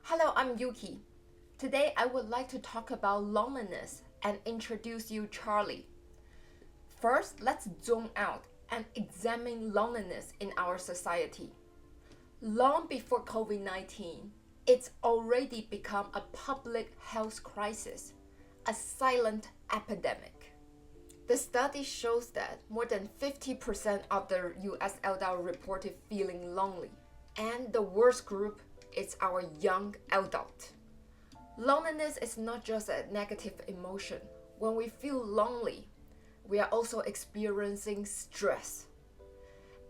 Hello, I'm Yuki. Today I would like to talk about loneliness and introduce you Charlie. First, let's zoom out and examine loneliness in our society. Long before COVID-19, it's already become a public health crisis, a silent epidemic. The study shows that more than 50% of the US adults reported feeling lonely, and the worst group is our young adult. Loneliness is not just a negative emotion. When we feel lonely, we are also experiencing stress.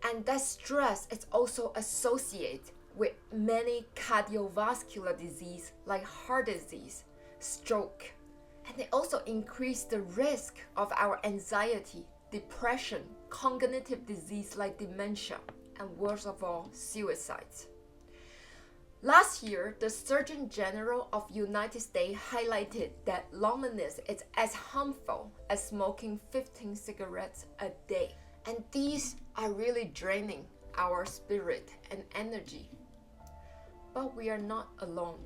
And that stress is also associated with many cardiovascular disease like heart disease, stroke, and they also increase the risk of our anxiety, depression, cognitive disease like dementia, and worst of all, suicides. Last year, the Surgeon General of United States highlighted that loneliness is as harmful as smoking 15 cigarettes a day. And these are really draining our spirit and energy. But we are not alone.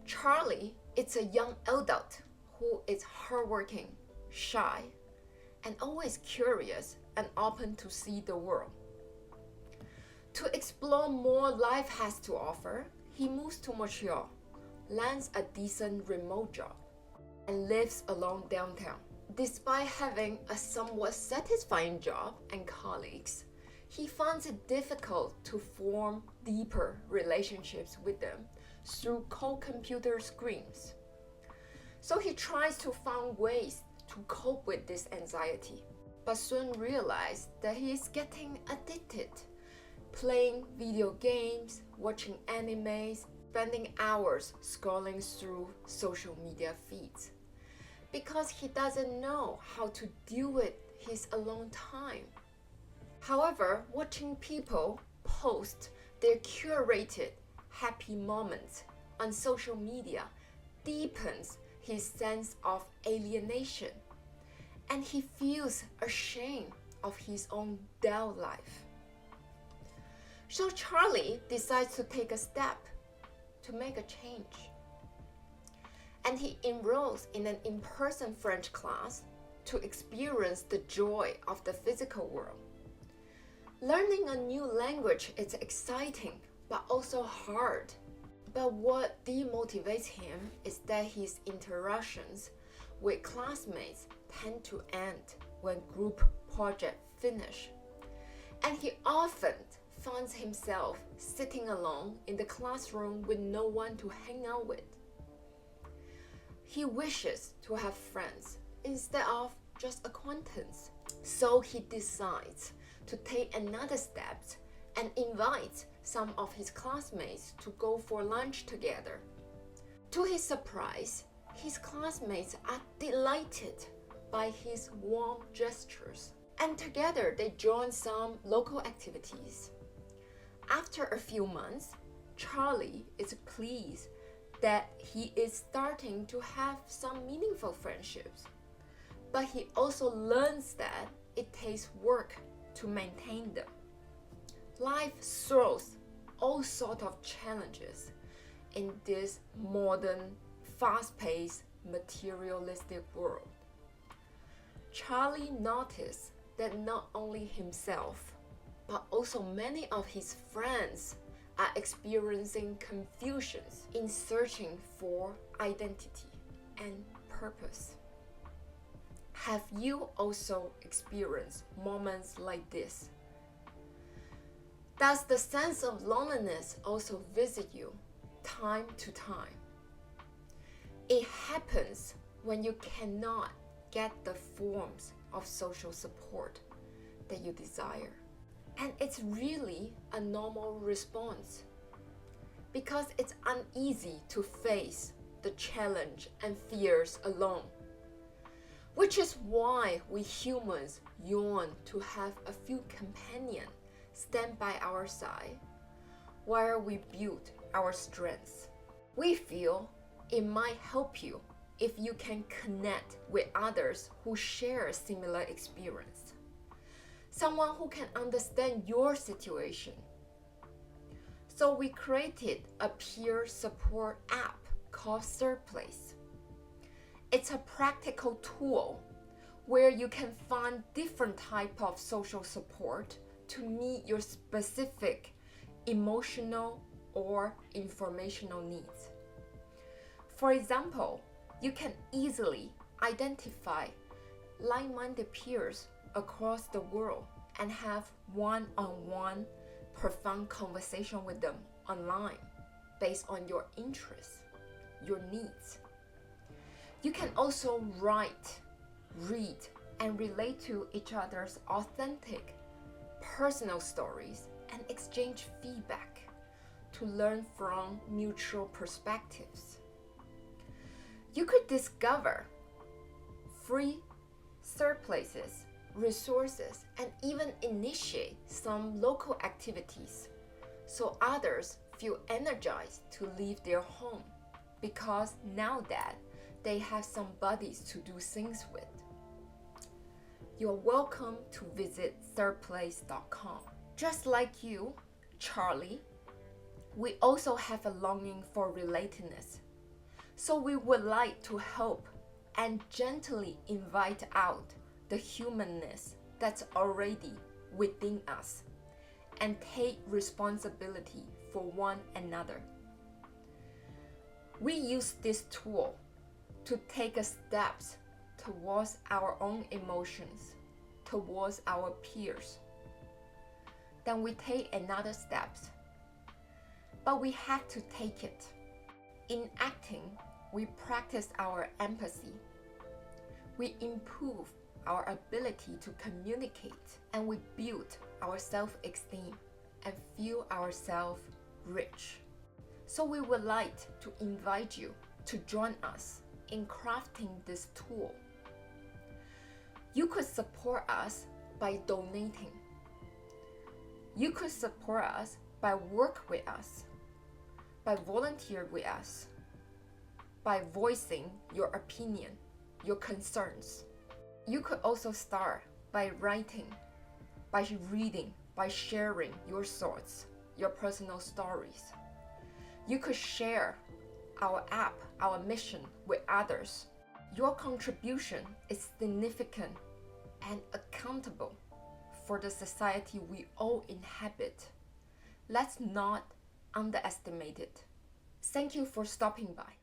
Charlie is a young adult who is hardworking, shy, and always curious and open to see the world. To explore more life has to offer, he moves to Montreal, lands a decent remote job, and lives alone downtown. Despite having a somewhat satisfying job and colleagues, he finds it difficult to form deeper relationships with them through cold computer screens. So he tries to find ways to cope with this anxiety, but soon realizes that he is getting addicted. Playing video games, watching animes, spending hours scrolling through social media feeds. Because he doesn't know how to deal with his alone time. However, watching people post their curated happy moments on social media deepens his sense of alienation, and he feels ashamed of his own dull life. So Charlie decides to take a step to make a change. And he enrolls in an in-person French class to experience the joy of the physical world. Learning a new language is exciting, but also hard. But what demotivates him is that his interactions with classmates tend to end when group projects finish. And he often finds himself sitting alone in the classroom with no one to hang out with. He wishes to have friends instead of just acquaintance. So he decides to take another step and invites some of his classmates to go for lunch together. To his surprise, his classmates are delighted by his warm gestures, and together they join some local activities. After a few months, Charlie is pleased that he is starting to have some meaningful friendships. But he also learns that it takes work to maintain them. Life throws all sorts of challenges in this modern, fast-paced, materialistic world. Charlie noticed that not only himself, but also many of his friends are experiencing confusions in searching for identity and purpose. Have you also experienced moments like this? Does the sense of loneliness also visit you time to time? It happens when you cannot get the forms of social support that you desire. And it's really a normal response because it's uneasy to face the challenge and fears alone, which is why we humans yearn to have a few companions stand by our side while we build our strengths. We feel it might help you if you can connect with others who share a similar experience. Someone who can understand your situation. So we created a peer support app called Third Place. It's a practical tool where you can find different type of social support to meet your specific emotional or informational needs. For example, you can easily identify like-minded peers across the world and have one-on-one profound conversation with them online based on your interests, your needs. You can also write, read, and relate to each other's authentic, personal stories and exchange feedback to learn from mutual perspectives. You could discover free third places, resources, and even initiate some local activities so others feel energized to leave their home because now that they have some buddies to do things with. You're welcome to visit thirdplace.com. Just like you, Charlie, we also have a longing for relatedness. So we would like to help and gently invite out the humanness that's already within us and take responsibility for one another. We use this tool to take a steps towards our own emotions, towards our peers. Then we take another steps, but we have to take it. In acting, we practice our empathy. We improve our ability to communicate, and we build our self-esteem and feel ourselves rich. So we would like to invite you to join us in crafting this tool. You could support us by donating. You could support us by work with us, by volunteer with us, by voicing your opinion, your concerns. You could also start by writing, by reading, by sharing your thoughts, your personal stories. You could share our app, our mission with others. Your contribution is significant and accountable for the society we all inhabit. Let's not underestimate it. Thank you for stopping by.